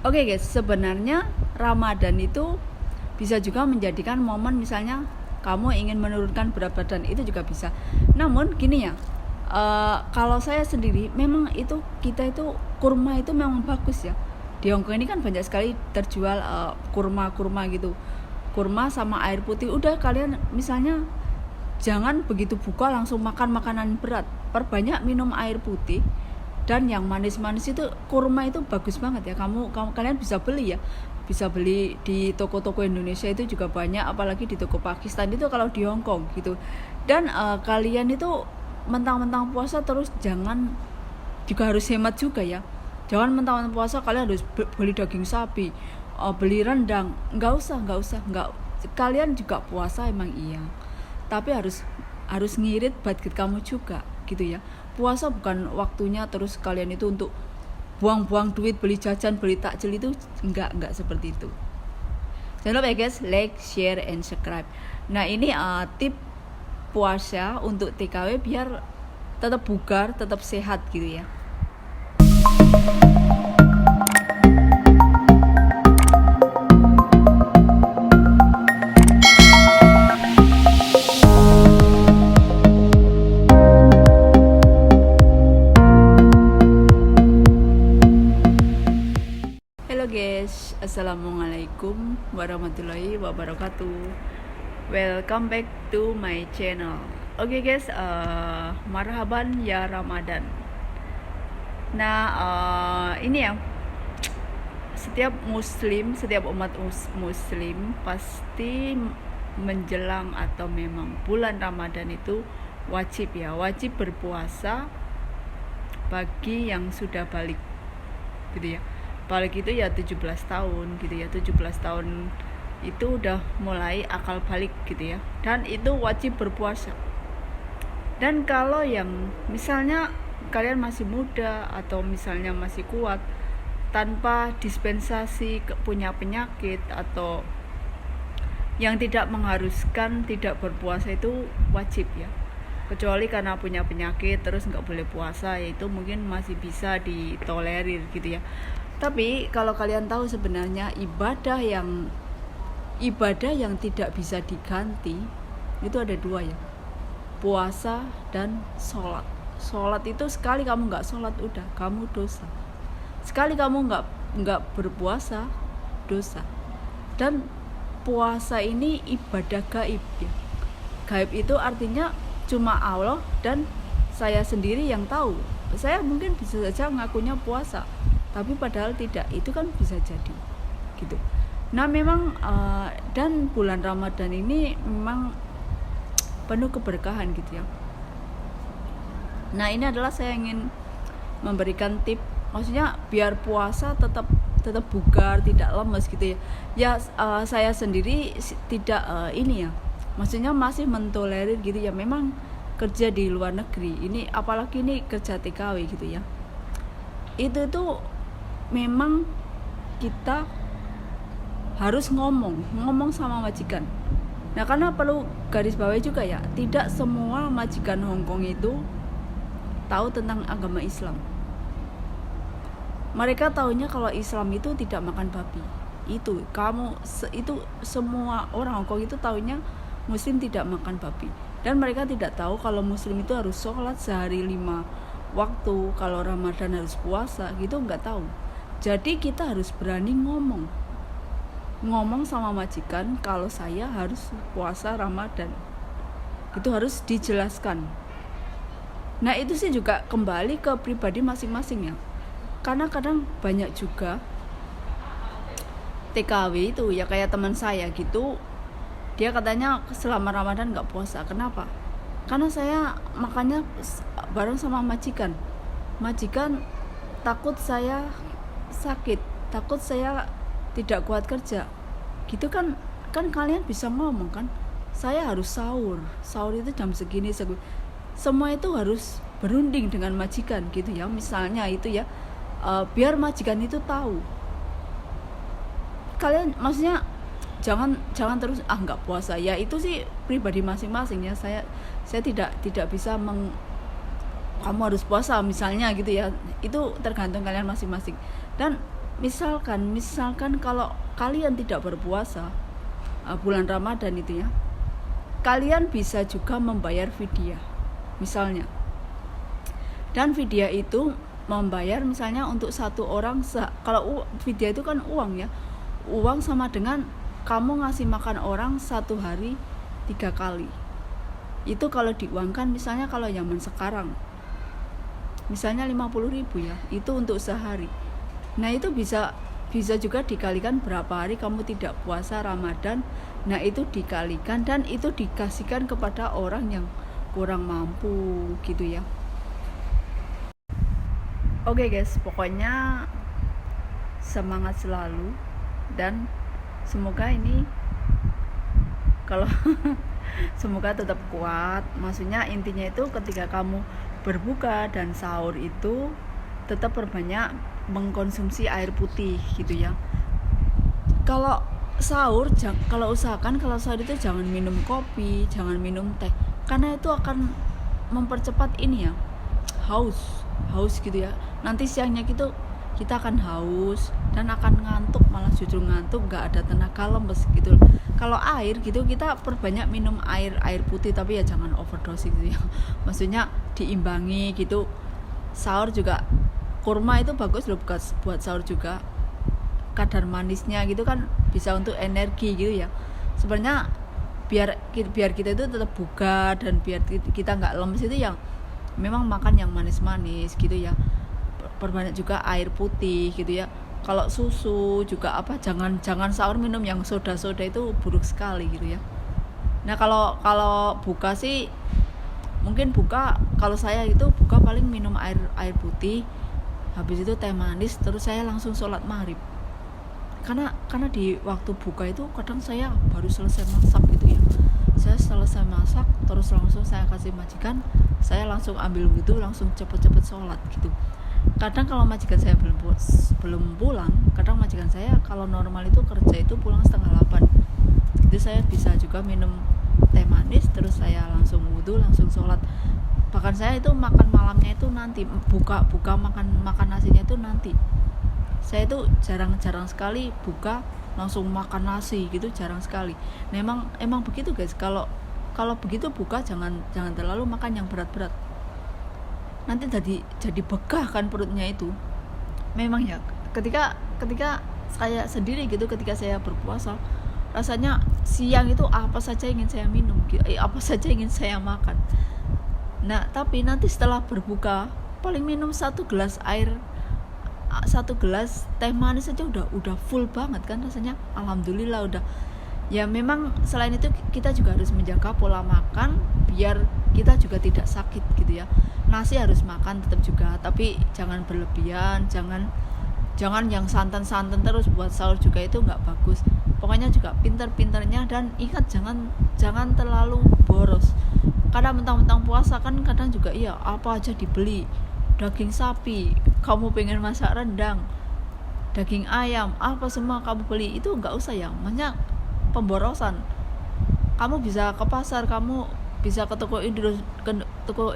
Oke guys, sebenarnya Ramadan itu bisa juga menjadikan momen, misalnya kamu ingin menurunkan berat badan, itu juga bisa. Namun gini ya, kalau saya sendiri memang itu, kita itu kurma itu memang bagus ya. Di Hongkong ini kan banyak sekali terjual kurma-kurma gitu, kurma sama air putih. Udah, kalian misalnya jangan begitu buka langsung makan makanan berat, perbanyak minum air putih. Dan yang manis-manis itu, kurma itu bagus banget ya. Kalian bisa beli ya, bisa beli di toko-toko Indonesia itu juga banyak, apalagi di toko Pakistan itu kalau di Hong Kong gitu. Dan kalian itu mentang-mentang puasa terus, jangan, juga harus hemat juga ya. Jangan mentang-mentang puasa kalian harus beli daging sapi, beli rendang. Nggak. Kalian juga puasa emang iya, tapi harus ngirit budget kamu juga gitu ya. Puasa bukan waktunya terus kalian itu untuk buang-buang duit beli jajan, beli takjil, itu enggak seperti itu. Jangan lupa ya guys, like, share, and subscribe. Nah ini tip puasa untuk TKW biar tetap bugar, tetap sehat gitu ya. Halo guys, assalamualaikum warahmatullahi wabarakatuh. Welcome back to my channel. Oke guys, marhaban ya Ramadan. Nah ini ya, setiap umat muslim pasti menjelang atau memang bulan Ramadan itu wajib berpuasa bagi yang sudah balik gitu ya. Balik itu ya 17 tahun gitu ya. 17 tahun itu udah mulai akal balik gitu ya. Dan itu wajib berpuasa. Dan kalau yang misalnya kalian masih muda atau misalnya masih kuat, tanpa dispensasi punya penyakit atau yang tidak mengharuskan tidak berpuasa, itu wajib ya. Kecuali karena punya penyakit terus nggak boleh puasa, yaitu mungkin masih bisa ditolerir gitu ya. Tapi kalau kalian tahu sebenarnya ibadah yang tidak bisa diganti itu ada dua ya, puasa dan sholat. Sholat itu sekali kamu nggak sholat udah kamu dosa. Sekali kamu nggak berpuasa, dosa. Dan puasa ini ibadah gaib ya. Gaib itu artinya cuma Allah dan saya sendiri yang tahu. Saya mungkin bisa saja ngakunya puasa, tapi padahal tidak, itu kan bisa jadi gitu. Nah memang dan bulan Ramadan ini memang penuh keberkahan gitu ya. Nah ini adalah saya ingin memberikan tip, maksudnya biar puasa tetap bugar, tidak lemes gitu ya. Ya saya sendiri tidak ini ya, maksudnya masih mentolerir gitu ya. Memang kerja di luar negeri ini, apalagi ini kerja TKW gitu ya, itu tuh memang kita harus ngomong sama majikan. Nah karena perlu garis bawahi juga ya, tidak semua majikan Hongkong itu tahu tentang agama Islam. Mereka tahunya kalau Islam itu tidak makan babi. Itu semua orang Hongkong itu tahunya Muslim tidak makan babi. Dan mereka tidak tahu kalau Muslim itu harus sholat sehari 5 waktu, kalau Ramadan harus puasa gitu, nggak tahu. Jadi kita harus berani ngomong sama majikan kalau saya harus puasa Ramadan. Itu harus dijelaskan. Nah itu sih juga kembali ke pribadi masing-masing ya. Karena kadang banyak juga TKW itu ya, kayak teman saya gitu, dia katanya selama Ramadan nggak puasa. Kenapa? Karena saya makannya bareng sama majikan takut saya sakit, takut saya tidak kuat kerja gitu kan kalian bisa ngomong kan, saya harus sahur itu jam segini. Semua itu harus berunding dengan majikan gitu ya, misalnya itu ya, biar majikan itu tahu. Kalian maksudnya jangan terus nggak puasa ya, itu sih pribadi masing-masing ya. Saya tidak bisa kamu harus puasa misalnya gitu ya, itu tergantung kalian masing-masing. Dan misalkan kalau kalian tidak berpuasa bulan Ramadan itu ya, kalian bisa juga membayar fidyah misalnya, dan fidyah itu membayar misalnya untuk satu orang kalau fidyah itu kan uang ya, uang sama dengan kamu ngasih makan orang satu hari 3 kali. Itu kalau diuangkan misalnya kalau zaman sekarang misalnya 50.000 ya, itu untuk sehari. Nah itu bisa juga dikalikan berapa hari kamu tidak puasa Ramadan. Nah itu dikalikan dan itu dikasihkan kepada orang yang kurang mampu gitu ya. Oke guys, pokoknya semangat selalu dan semoga ini kalau semoga tetap kuat. Maksudnya intinya itu ketika kamu berbuka dan sahur itu tetap perbanyak mengkonsumsi air putih gitu ya. Kalau sahur, kalau usahakan kalau sahur itu jangan minum kopi, jangan minum teh, karena itu akan mempercepat ini ya, haus gitu ya. Nanti siangnya gitu kita akan haus dan akan ngantuk, malah justru ngantuk, nggak ada tenaga, lemes gitu. Kalau air gitu kita perbanyak minum air putih, tapi ya jangan overdose gitu ya. Maksudnya diimbangi gitu. Sahur juga kurma itu bagus loh buat sahur juga, kadar manisnya gitu kan bisa untuk energi gitu ya. Sebenarnya biar kita itu tetap bugar dan biar kita nggak lemes itu yang memang makan yang manis-manis gitu ya. Perbanyak juga air putih gitu ya. Kalau susu juga jangan sahur minum yang soda itu buruk sekali gitu ya. Nah kalau buka sih mungkin kalau saya itu buka paling minum air putih, habis itu teh manis, terus saya langsung sholat maghrib. Karena di waktu buka itu kadang saya baru selesai masak gitu ya. Saya selesai masak terus langsung saya kasih majikan, saya langsung ambil wudhu, langsung cepet-cepet sholat gitu. Kadang kalau majikan saya belum pulang, kadang majikan saya kalau normal itu kerja itu pulang 7:30. Jadi saya bisa juga minum teh manis, terus saya langsung wudhu, langsung sholat. Bahkan saya itu makan malamnya itu nanti, buka makan nasinya itu nanti. Saya itu jarang sekali buka langsung makan nasi gitu, jarang sekali. Nah, emang begitu guys, kalau begitu buka jangan terlalu makan yang berat-berat. Nanti jadi begah kan perutnya itu. Memang ya, ketika saya sendiri gitu, ketika saya berpuasa, rasanya siang itu apa saja ingin saya minum, apa saja ingin saya makan. Nah, tapi nanti setelah berbuka paling minum 1 gelas teh manis saja udah full banget kan rasanya. Alhamdulillah udah. Ya memang selain itu kita juga harus menjaga pola makan biar kita juga tidak sakit gitu ya. Nasi harus makan tetap juga, tapi jangan berlebihan, jangan yang santan terus buat sahur juga itu nggak bagus. Pokoknya juga pintar-pintarnya, dan ingat jangan terlalu boros. Kadang mentang-mentang puasa kan kadang juga iya apa aja dibeli. Daging sapi, kamu pengen masak rendang, daging ayam, apa semua kamu beli, itu nggak usah ya, banyak pemborosan. Kamu bisa ke pasar, kamu bisa ke toko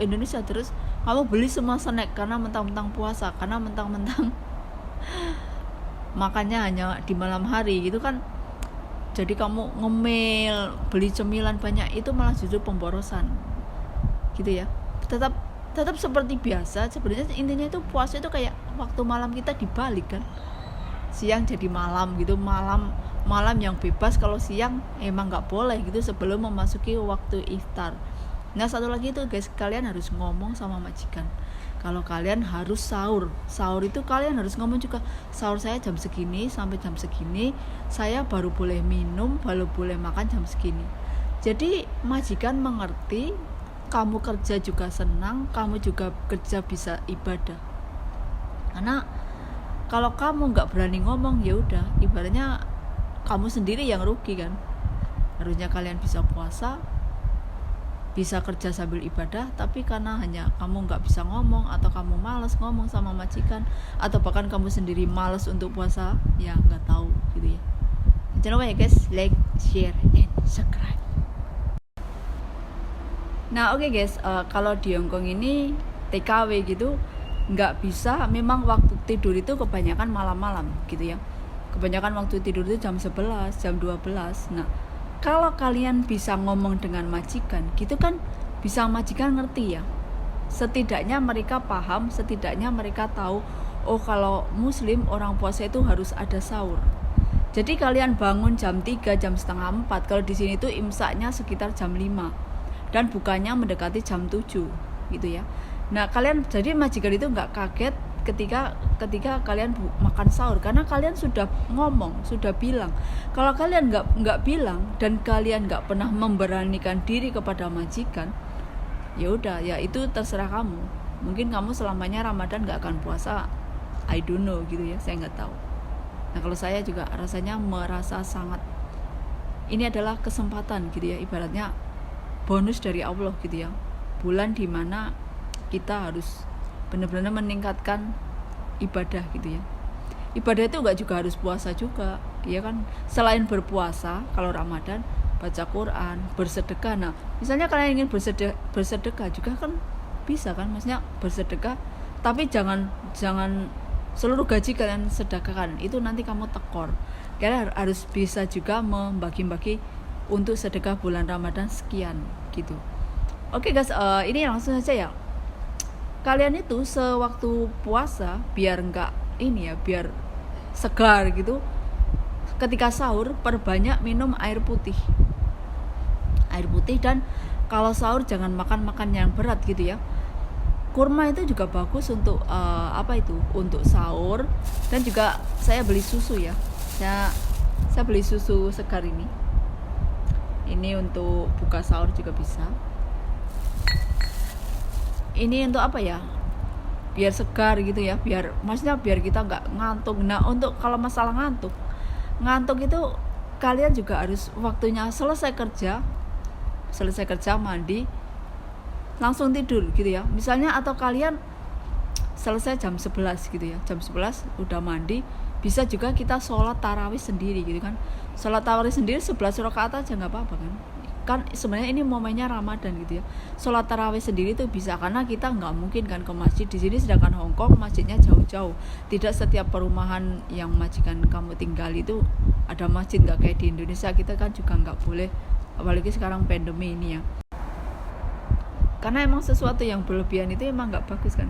Indonesia terus kamu beli semua snack karena mentang-mentang puasa, karena mentang-mentang makannya hanya di malam hari gitu kan. Jadi kamu ngemil, beli cemilan banyak, itu malah justru pemborosan gitu ya. Tetap seperti biasa. Sebenarnya intinya itu puasa itu kayak waktu malam kita dibalik kan, siang jadi malam gitu, malam yang bebas. Kalau siang emang nggak boleh gitu sebelum memasuki waktu iftar. Nah satu lagi itu guys, kalian harus ngomong sama majikan kalau kalian harus sahur itu kalian harus ngomong juga, sahur saya jam segini sampai jam segini, saya baru boleh minum, baru boleh makan jam segini. Jadi majikan mengerti, kamu kerja juga senang, kamu juga kerja bisa ibadah. Karena kalau kamu nggak berani ngomong, ya udah ibaratnya kamu sendiri yang rugi kan. Harusnya kalian bisa puasa, bisa kerja sambil ibadah, tapi karena hanya kamu nggak bisa ngomong, atau kamu malas ngomong sama majikan, atau bahkan kamu sendiri malas untuk puasa, ya nggak tahu gitu ya. Jangan lupa ya guys, like, share, and subscribe. Nah oke guys, kalau di Hongkong ini TKW gitu, nggak bisa, memang waktu tidur itu kebanyakan malam-malam gitu ya. Kebanyakan waktu tidur itu jam 11, jam 12. Nah, kalau kalian bisa ngomong dengan majikan, gitu kan bisa majikan ngerti ya. Setidaknya mereka paham, setidaknya mereka tahu, oh kalau muslim orang puasa itu harus ada sahur. Jadi kalian bangun jam 3, jam setengah 4. Kalau di sini tuh imsaknya sekitar jam 5 dan bukanya mendekati jam 7 gitu ya. Nah, kalian jadi majikan itu nggak kaget ketika kalian makan sahur, karena kalian sudah ngomong, sudah bilang. Kalau kalian nggak bilang dan kalian nggak pernah memberanikan diri kepada majikan, ya udah, ya itu terserah kamu. Mungkin kamu selamanya Ramadan nggak akan puasa, I don't know gitu ya, saya nggak tahu. Nah, kalau saya juga rasanya merasa sangat, ini adalah kesempatan gitu ya, ibaratnya bonus dari Allah gitu ya, bulan dimana kita harus benar-benar meningkatkan ibadah gitu ya. Ibadah itu enggak juga harus puasa juga, ya kan? Selain berpuasa, kalau Ramadan baca Quran, bersedekah. Nah, misalnya kalian ingin bersedekah juga kan bisa kan? Maksudnya bersedekah, tapi jangan seluruh gaji kalian sedekahkan, itu nanti kamu tekor. Kalian harus bisa juga membagi-bagi untuk sedekah bulan Ramadan sekian gitu. Oke guys, ini langsung saja ya. Kalian itu sewaktu puasa biar enggak ini ya, biar segar gitu, ketika sahur perbanyak minum air putih dan kalau sahur jangan makan yang berat gitu ya. Kurma itu juga bagus untuk untuk sahur, dan juga saya beli susu ya, saya beli susu segar ini untuk buka sahur juga bisa. Ini untuk apa ya, biar segar gitu ya, maksudnya biar kita nggak ngantuk. Nah, untuk kalau masalah ngantuk itu kalian juga harus waktunya selesai kerja mandi langsung tidur gitu ya, misalnya. Atau kalian selesai jam 11 gitu ya, jam 11 udah mandi, bisa juga kita sholat tarawih sendiri gitu kan. Sholat tarawih sendiri 11 rakaat aja nggak apa-apa kan sebenarnya ini momennya Ramadan gitu ya. Sholat tarawih sendiri itu bisa, karena kita nggak mungkin kan ke masjid di sini, sedangkan Hong Kong masjidnya jauh-jauh. Tidak setiap perumahan yang majikan kamu tinggal itu ada masjid, nggak kayak di Indonesia. Kita kan juga nggak boleh, apalagi sekarang pandemi ini ya, karena emang sesuatu yang berlebihan itu emang nggak bagus kan.